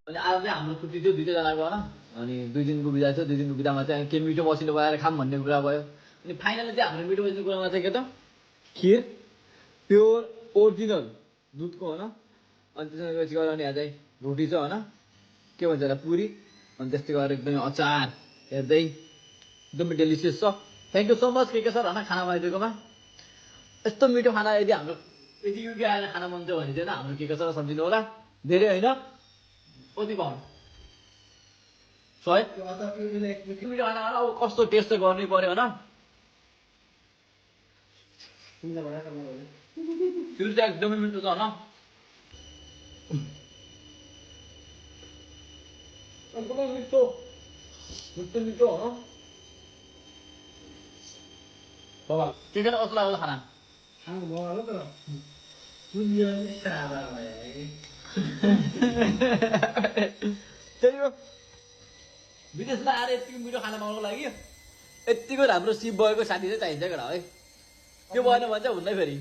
अनि आज चाहिँ हाम्रो छुट्टी थियो 2जनाको होइन अनि 2 दिनको बिदा थियो 2 दिनको बिदामा चाहिँ के मिठो मसिनो बनाएर खाम भन्ने कुरा भयो अनि फाइनली चाहिँ हाम्रो मिठो मसिनो कुरामा चाहिँ के त खिर प्योर ओरिजिनल दुधको होइन अनि त्यसमा गएपछि गएर अनि यहाँ चाहिँ रोटी छ होइन के भन्छ होला पुरी अनि त्यस्तै गरेर एकदमै अचार हेर्दै एकदमै डेलिसियस छ थ्याङ्क यू सो मच के सर होइन खाना बनाइदिएकोमा यस्तो मिठो खाना यदि हाम्रो यदि युके आएर खाना मन छ भने चाहिँ हाम्रो के सर सम्झिनु होला धेरै होइन कति कम सय मिठो खाना अब कस्तो टेस्ट चाहिँ गर्नै पर्यो होइन खिर चाहिँ एकदमै मिठो छ होइन एकदमै मिठो मिठो मिठो होइन बाबा के कस्तो लाग्यो खाना त्यही हो विदेशमा आएर यतिको मिठो खाना पाउनुको लागि यतिको राम्रो सिप भएको साथी चाहिँ चाहिन्छ केटा है त्यो भएन भने चाहिँ हुन्न फेरि